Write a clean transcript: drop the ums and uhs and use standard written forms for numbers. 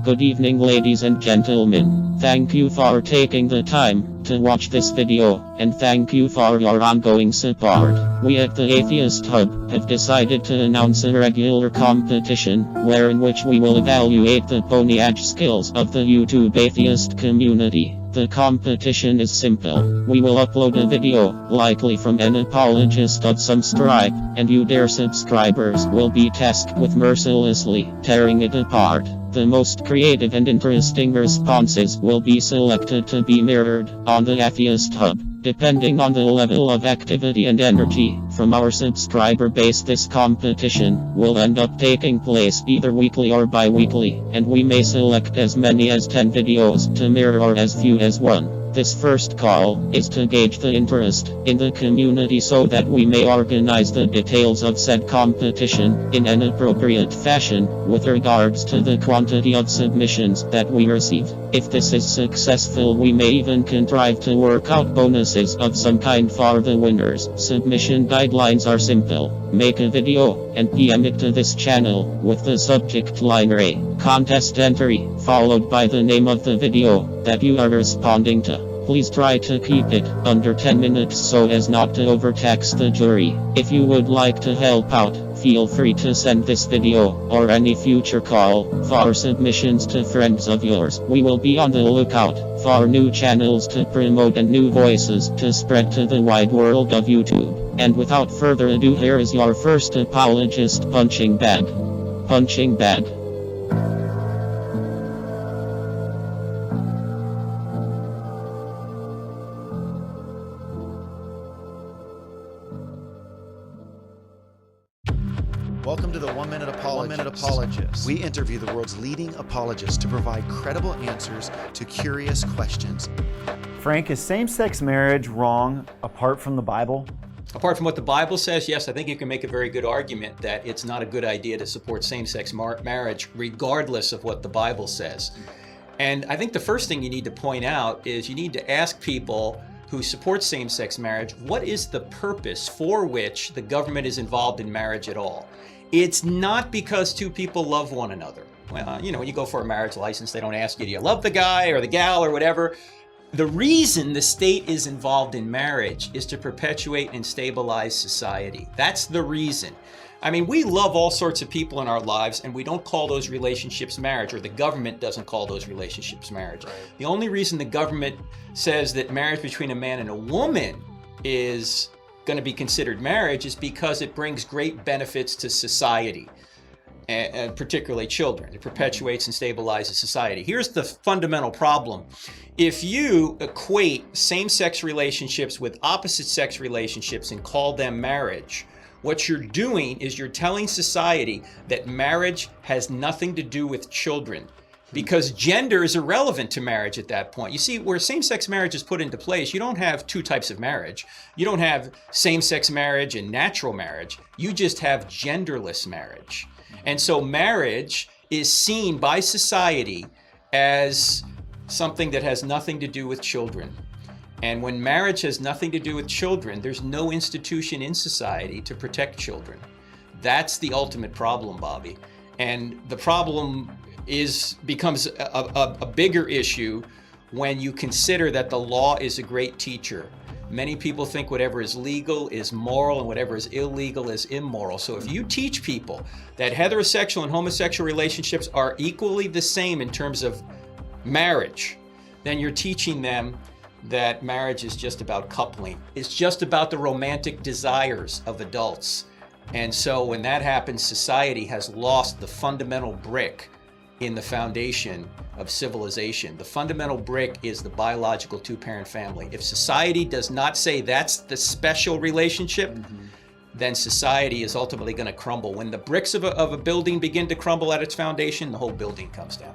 Good evening, ladies and gentlemen. Thank you for taking the time to watch this video, and thank you for your ongoing support. We at the Atheist Hub have decided to announce a regular competition, in which we will evaluate the ponyage skills of the YouTube atheist community. The competition is simple. We will upload a video, likely from an apologist of some stripe, and you dear subscribers will be tasked with mercilessly tearing it apart. The most creative and interesting responses will be selected to be mirrored on the Atheist Hub. Depending on the level of activity and energy from our subscriber base, this competition will end up taking place either weekly or bi-weekly, and we may select as many as 10 videos to mirror or as few as 1. This first call is to gauge the interest in the community so that we may organize the details of said competition in an appropriate fashion with regards to the quantity of submissions that we receive. If this is successful, we may even contrive to work out bonuses of some kind for the winners. Submission guidelines are simple. Make a video and PM it to this channel with the subject line "A contest entry" followed by the name of the video that you are responding to. Please try to keep it under 10 minutes so as not to overtax the jury. If you would like to help out, feel free to send this video or any future call for submissions to friends of yours. We will be on the lookout for new channels to promote and new voices to spread to the wide world of YouTube. And without further ado, here is your first apologist punching bag. Punching bag. Welcome to the 1 Minute Apologist. We interview the world's leading apologists to provide credible answers to curious questions. Frank, is same-sex marriage wrong apart from the Bible? Apart from what the Bible says, yes, I think you can make a very good argument that it's not a good idea to support same-sex marriage regardless of what the Bible says. And I think the first thing you need to point out is you need to ask people who support same-sex marriage, what is the purpose for which the government is involved in marriage at all? It's not because two people love one another. Well, when you go for a marriage license, they don't ask you, do you love the guy or the gal or whatever. The reason the state is involved in marriage is to perpetuate and stabilize society. That's the reason. I mean, we love all sorts of people in our lives, and we don't call those relationships marriage, or the government doesn't call those relationships marriage. Right. The only reason the government says that marriage between a man and a woman is going to be considered marriage is because it brings great benefits to society, and particularly children. It perpetuates and stabilizes society. Here's the fundamental problem. If you equate same-sex relationships with opposite-sex relationships and call them marriage, what you're doing is you're telling society that marriage has nothing to do with children, because gender is irrelevant to marriage at that point. You see, where same-sex marriage is put into place, you don't have two types of marriage. You don't have same-sex marriage and natural marriage. You just have genderless marriage. And so marriage is seen by society as something that has nothing to do with children. And when marriage has nothing to do with children, there's no institution in society to protect children. That's the ultimate problem, Bobby. And the problem becomes a bigger issue when you consider that the law is a great teacher. Many people think whatever is legal is moral and whatever is illegal is immoral. So if you teach people that heterosexual and homosexual relationships are equally the same in terms of marriage, then you're teaching them that marriage is just about coupling. It's just about the romantic desires of adults. And so when that happens, society has lost the fundamental brick in the foundation of civilization. The fundamental brick is the biological two-parent family. If society does not say that's the special relationship, then society is ultimately going to crumble. When the bricks of a building begin to crumble at its foundation, the whole building comes down.